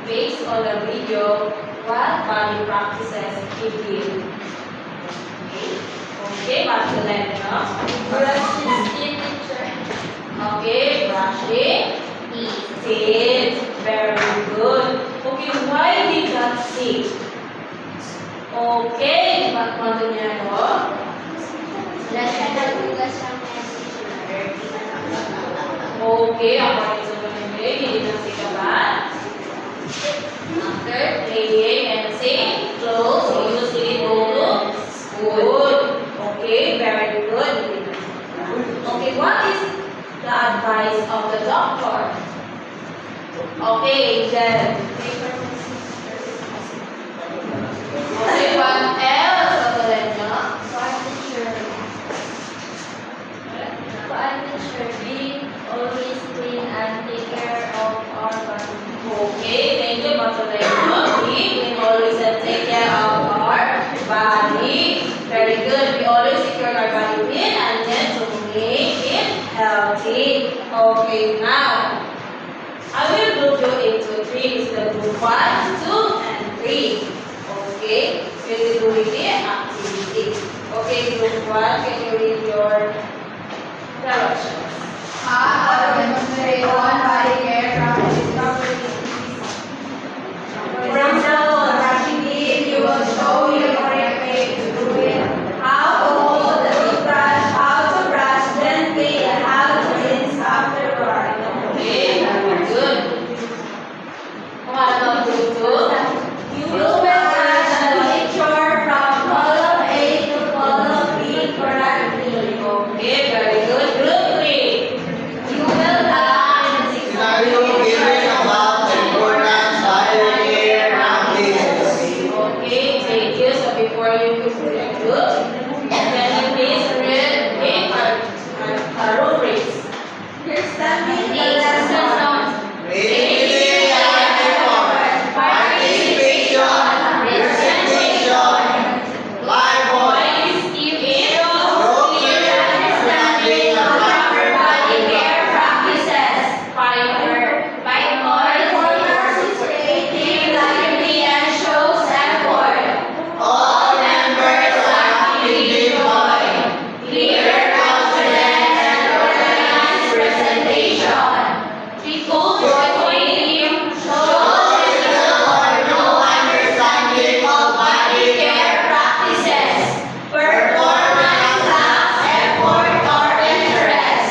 based on the video what body practices he did. Okay, back to Lena. Brush his teeth, teacher. Okay, brushing teeth. Very good. Okay, why did that sit? Okay, back to Lena. Okay, according to the memory, he didn't take a bath. After playing and saying clothes, he used to go to school. Okay, very good. Okay, what is the advice of the doctor? Okay, then. Okay, what else, Otolena? Always clean and take care of our body. Okay, thank you, Otolena. We always take care of our body. Very good. We always take care of our body clean and then to make it healthy. Okay, now I will group you into three. It's the group 1, 2, and 3. Okay, we'll be doing the activity. Okay, group 1, can you read your directions? How to demonstrate one body care practice properly. For example, brushing teeth, you will show you the correct way to do it. How to hold the toothbrush, how to brush gently, and how to rinse afterward. Okay, very good. What about group 2? You will match the picture from column A to column B correctly. Okay, very good. Group 3. You will have Scenario given about the importance of care practice. Okay, thank you. So before you conclude, can you please read our rubrics? understanding the lesson. Creativity and effort, participation, presentation, live voice, broken understanding of proper body care practices, performance is creative, lively, and shows effort. All members are actively employed. Clear, confident, and organized presentation. Joyfully shows little or no understanding of body care practices. Performance lacks effort or interest.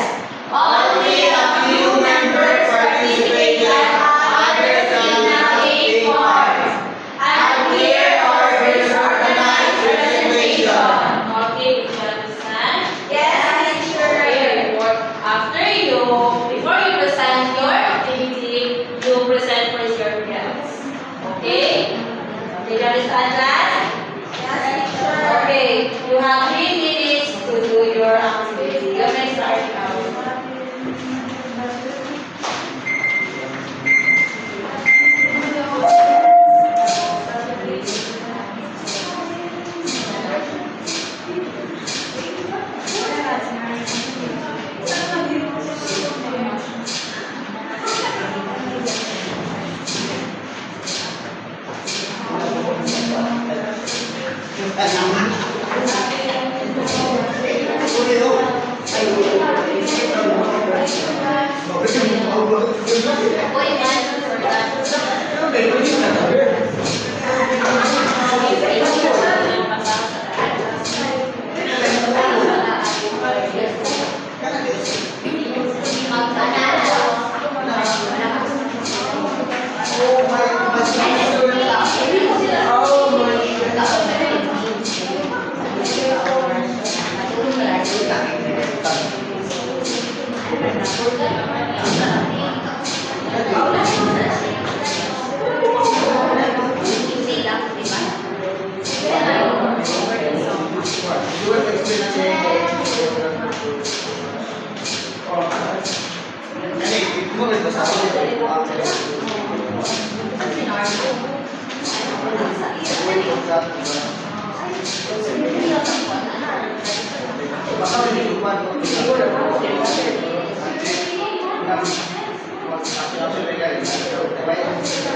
Only a few members participate and others did not take part. Unclear or disorganized presentation. Okay, did you understand? Yes, teacher. Before you present your activity, you present first your grades. Okay? Did you understand that? Yes, teacher. Okay, you have 3 minutes to do your activity. You may start now.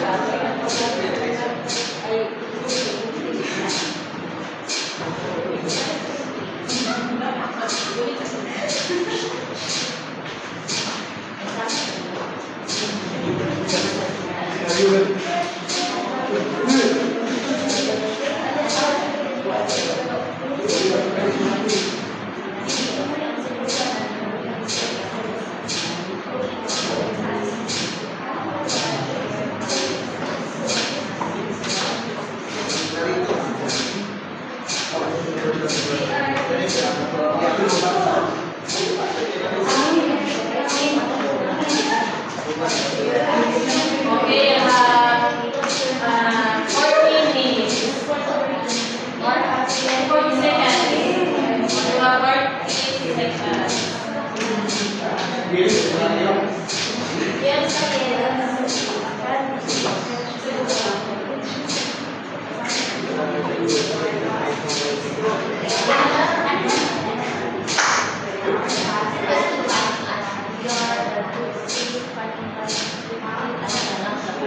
Baka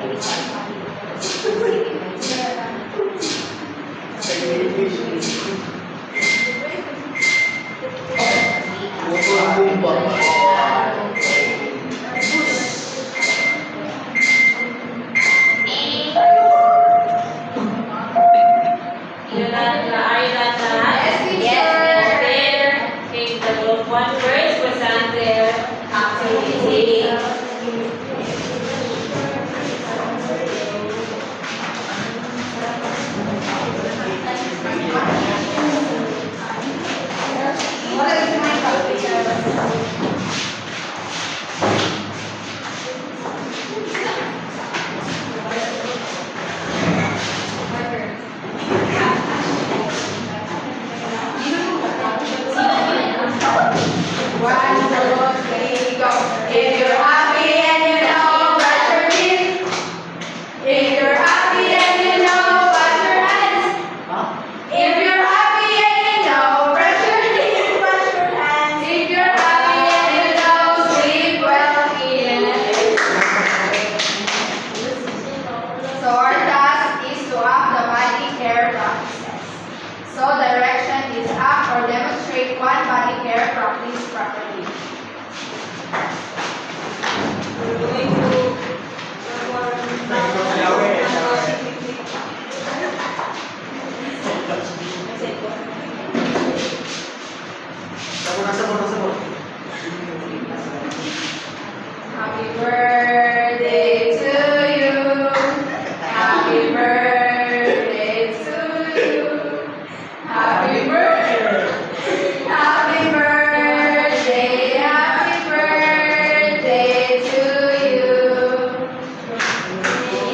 Are you not done? Yes, okay, the group one first present their activity. What is my topic? One, two, three, go. If you're happy and you know, brush your teeth. If you're happy and you know, wash your hands. If you're happy and you know, brush your teeth, wash your hands. If you're happy and you know, sleep well, eat and So our task is to act the body care practices. So direction is act or demonstrate one body care practice properly. We're going to Happy birthday to you. Happy birthday to you. Happy birthday. Happy birthday. Happy birthday to you.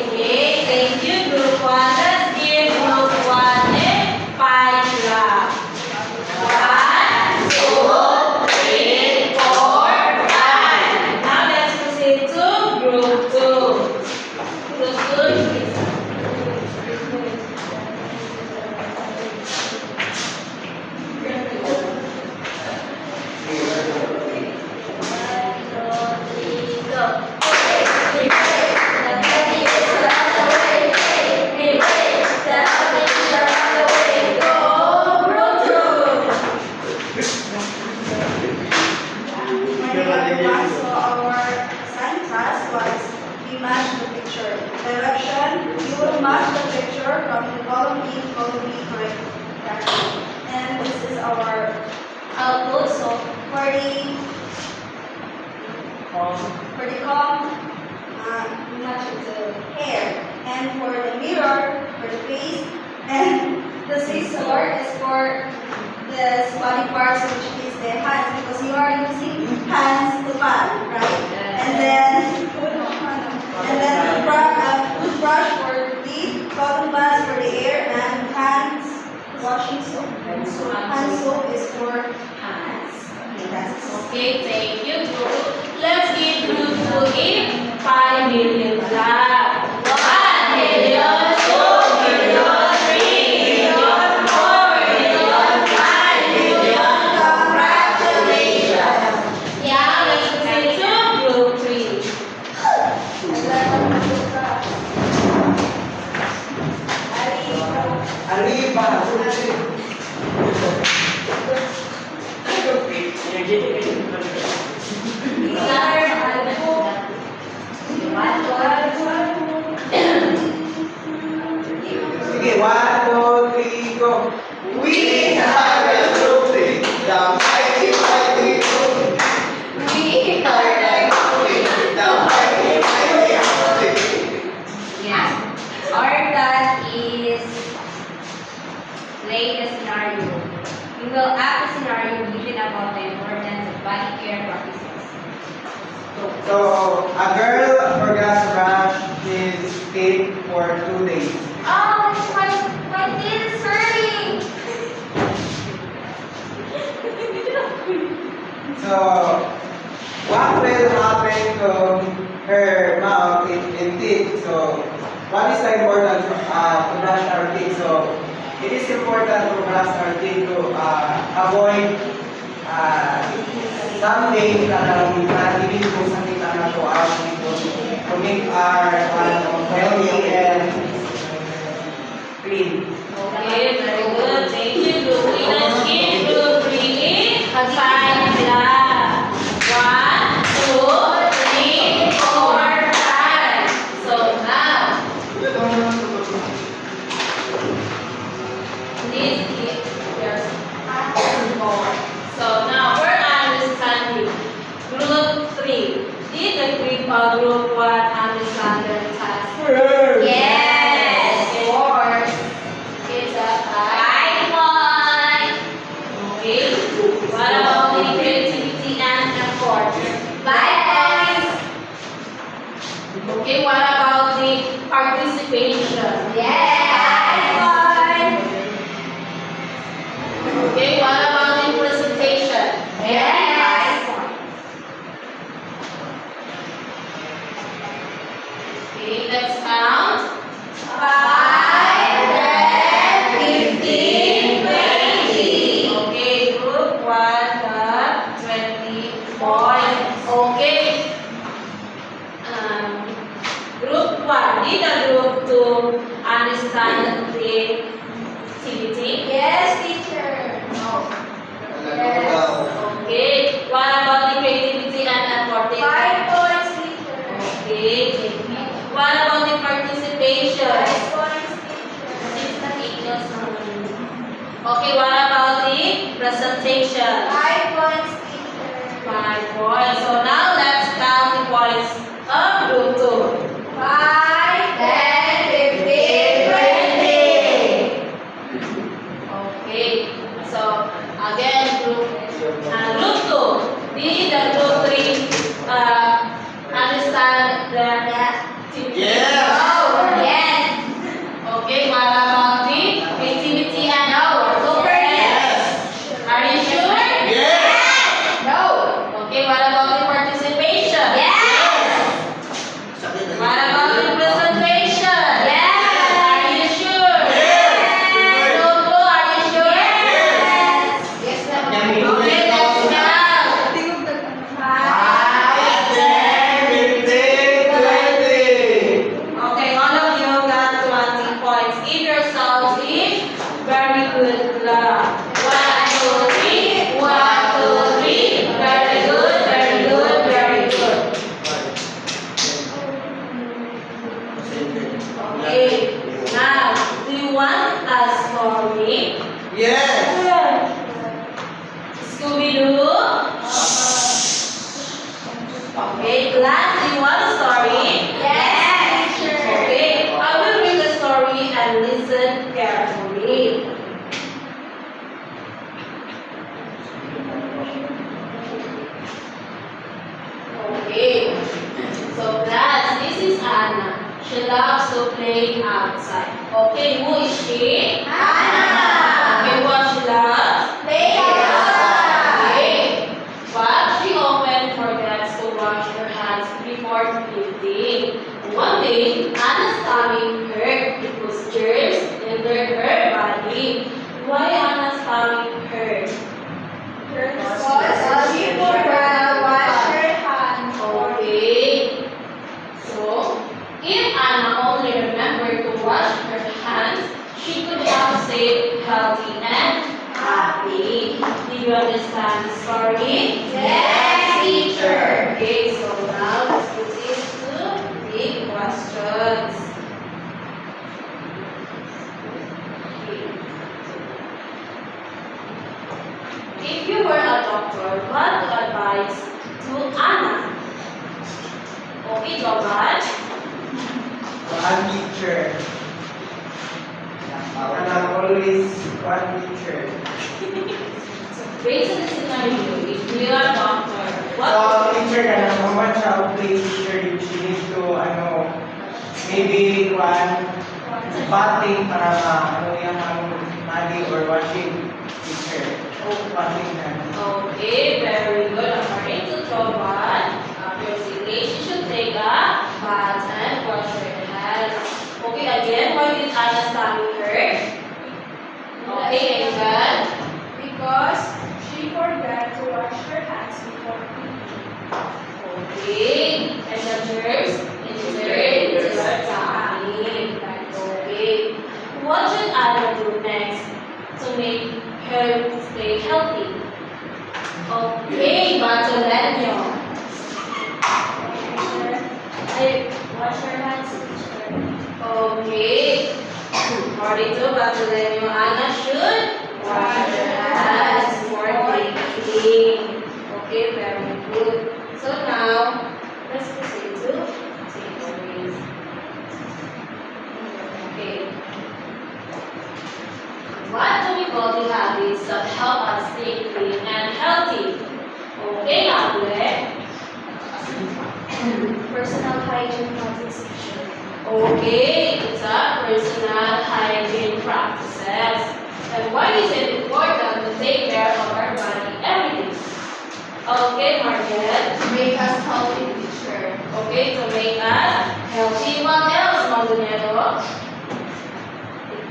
Okay, thank you, group one. Let's give group one a fine clap. 1, 2, 3, 4, 5. Now let's proceed to group two. Group two is Direction, you will match the picture from the column B, correct. And this is our output. So for the comb, we match it to hair. And for the mirror, for the face, and the scissor is for this body parts, which is the hands, because you are using hands to pan, right? And then toothbrush for the cotton buds for the hair, and hands washing soap. Hand soap is for hands. Okay, that's it. okay, thank you, group. Let's give group two a 5 million clap. 1 million, 2 million, 3 million, 4 million, 5 million. Congratulations. Yeah, let's proceed to group three. Arriba. Sige, 1, 2, 3, go. We are the Brooklyn, the mighty, mighty Brooklyn. We are the Brooklyn, the mighty, mighty Brooklyn. Yes. Our task is play the scenario. We will act the scenario given about the importance of body care practices. So, a girl forgot to brush his teeth for 2 days. Oh, my teeth is hurting. So, what will happen to her mouth and teeth? So, what is the importance to brush our teeth? So, it is important to brush our teeth to avoid someday na hindi po sakit ang ako to make our healthy and clean. Okay, very good. Thank you, Group 3. Let's give Group 3 a five clap. 1, 2, 3, 4, 5. So now, this is yes. So now we're understanding. Group 3. Did the group 1 understand their task? Yes, of course. It's a 5 point. Okay. What about the creativity and effort? 5 points. Okay. What about the participation? Yes. 5 points. Okay. What about the presentation? Yes. Okay. Let's count. 5, 10, 15, 20. Okay. Group 1 got 20 points. Okay. Group 1. Did the group 2 understand the activity? Yes, teacher. No. Okay. What about the creativity and effort? 5 points, teacher. Okay. Thank you. What about the participation? 5 points, teacher. Okay. What about the presentation? 5 points, teacher. 5 points. So now let's count the points of group 2. 5, 10, 15, 20. Okay. So again, group 2. Did the group 3 understand the activity? Oh, yes. Okay. What about the creativity and hours? Super yes. Are you sure? No. Okay. What about the participation? Yes. What about the presentation? Yes. Are you sure? Group 2, are you sure? Yes. Yes, Okay, let's count. 5, 10, 15, 20. Okay, all of you got 20 points. Give yourselves a very good clap. 1, 2, 3. 1, 2, 3. Very good, very good, very good. Okay, now, do you want a story? Yes. Scooby-Doo? Okay, class, do you want a story? yes, teacher. Okay, I will read the story and listen carefully. Okay, so class, this is Anna. She loves to play outside. Okay, who is she? Anna. Okay, what she loves? Play outside. Okay, but she often forgets to wash her hands before eating. One day, Anna's tummy hurt because germs entered her body. Why Anna's tummy hurt? Because she forgot to wash her hands. Okay. So, if Anna only remembered to wash her hands, she could have stayed healthy and happy. Do you understand the story? Yes, teacher. Okay, so now let's proceed to the questions. Okay. If you were a doctor, what would advise to Anna? Okay, Jovan. One teacher. And I'm always one teacher. Based on the scenario, if you are a doctor, what? So, teacher ka na, how child play teacher, she needs to, maybe one bathing para ano yung mali or washing teacher. Bathing na. Okay, very good. According to Jovan, basically, she should take a bath and wash her hands. Okay, again, why did Anna's tummy hurt? Okay, and then? Because she forgot to wash her hands before eating. Okay, and the germs entered into her Okay. According to Bartholomew, Anna should wash her hands before taking. Okay, very good. So now, let's proceed to takeaways. Okay. What do we call the habits that help us stay clean and healthy? Okay, Abule. Personal hygiene practices. Okay, it's a personal hygiene practices. And why is it important to take care of our body every day? Okay, Margaret. Make us healthy teacher. Okay, to make us healthy. What else, Maldonado?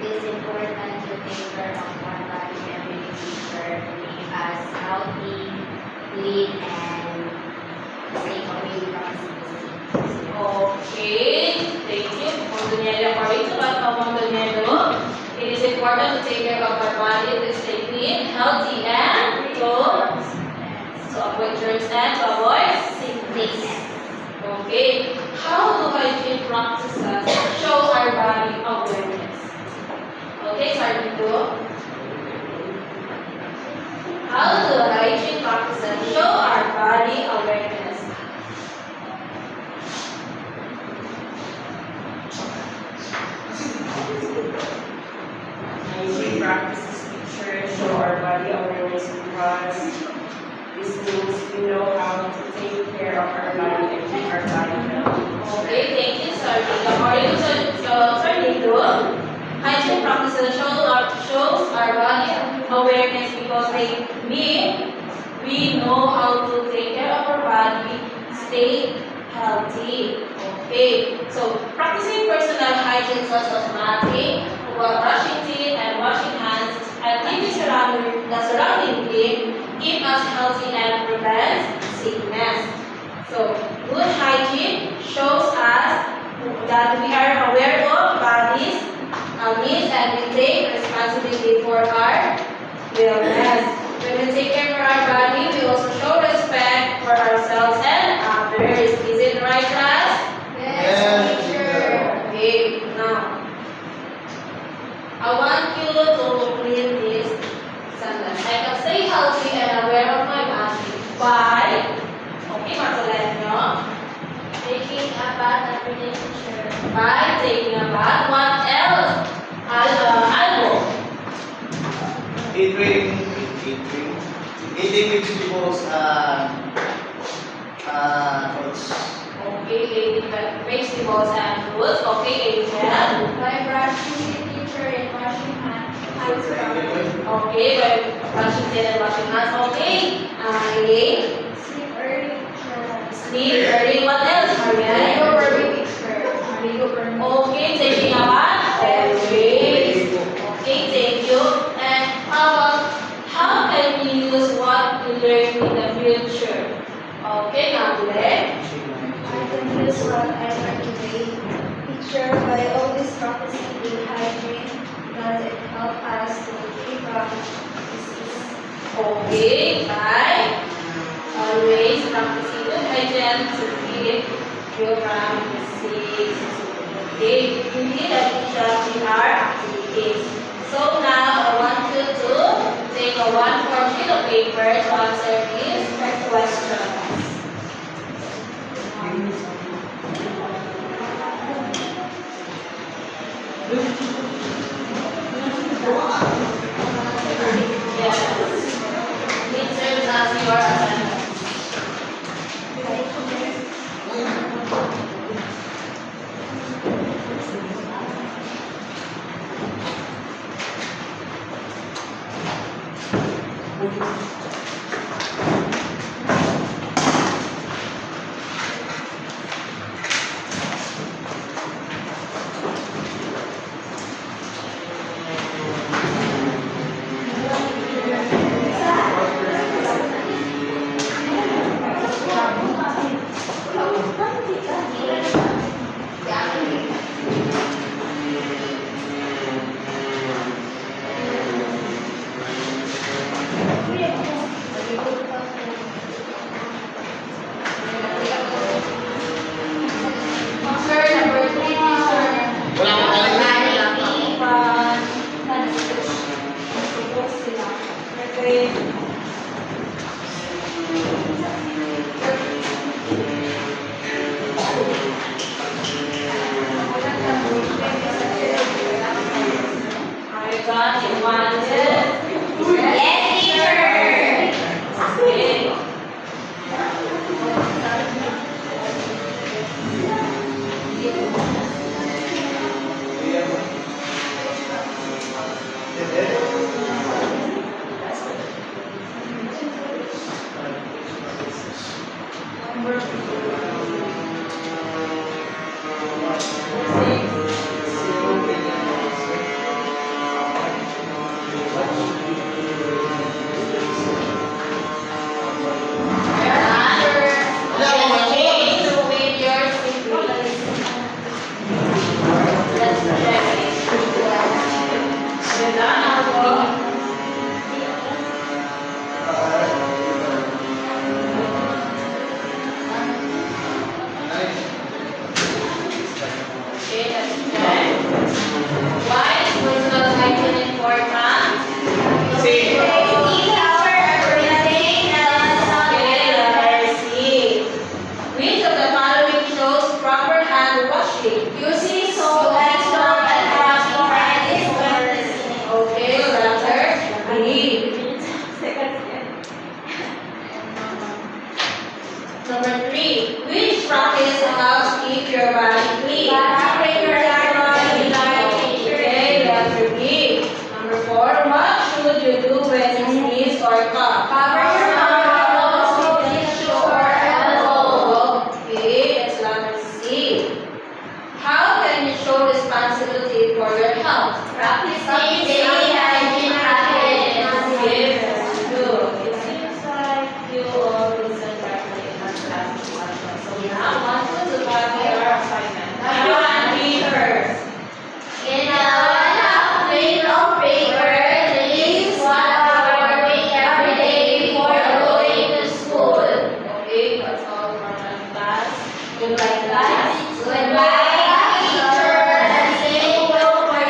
It is important to take care of our body every day teacher to make us healthy, clean, and stay away from disease. Okay, thank you, Maldonado. According to Maldonado, it is important to take care of our body to stay clean, healthy, and to avoid germs and to avoid sickness. Okay, how do hygiene practices show our body awareness? Okay, Sargento. How do hygiene practices show our body awareness? Hygiene practices teacher show our body awareness because this means we know how to take care of our body and keep our body healthy. Okay, thank you, Sargento. According to Sargento, hygiene practices shows our body awareness because they mean we know how to take care of our body, stay healthy. Okay, so practicing personal hygiene such as bathing, brushing teeth, and washing hands, and keeping the surrounding clean keep us healthy and prevent sickness. So good hygiene shows us that we are aware of bodies, needs, and we take responsibility for our wellness. When we take care of our body, we also show respect for ourselves and others. Is it right, class? Yes, Okay, now I want you to complete this sentence. I can stay healthy and aware of my body by, okay, Marcelino, Taking a bath every day teacher. by taking a bath. What else? Albo. Eating vegetables fruits. Okay, eating vegetables and fruits. Okay, Angel. By brushing teeth teacher and washing hands. Okay, by brushing teeth and washing hands. Okay, Elaine. Sleep early teacher. Sleep early. What else, Marianne? Go early teacher. Okay, taking a bath every. Okay, thank you. And how can we use what we learn in the future? Okay, Nabule. I can use what I learned today. Teacher, by always practicing good hygiene, does it help us to keep from disease? Okay, bye. Always practicing good hygiene to keep you from disease. Okay, you need a teacher in our activities. So now I want you to take a 1/4 sheet of paper to answer these questions. Yes. It serves as your assignment. you want to? Yes, teacher. Okay. Using soap and soap and practice Okay, letter B. Number 3, which practice helps keep your body clean? Okay, letter B. Number 4, what should you do when you sneeze or cough? Okay, it's letter C. How can you show responsibility for your health? Practicing daily hygiene habits. Okay, that's good. It seems like you all listen carefully in that class. So now, 1, 2, divide your assignment. Now, and read first. In a 1/2 plate of paper, release 1 hour break every day before going to school. Okay, that's all for my class. Goodbye, class. Goodbye, teacher, and stay well for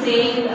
Sing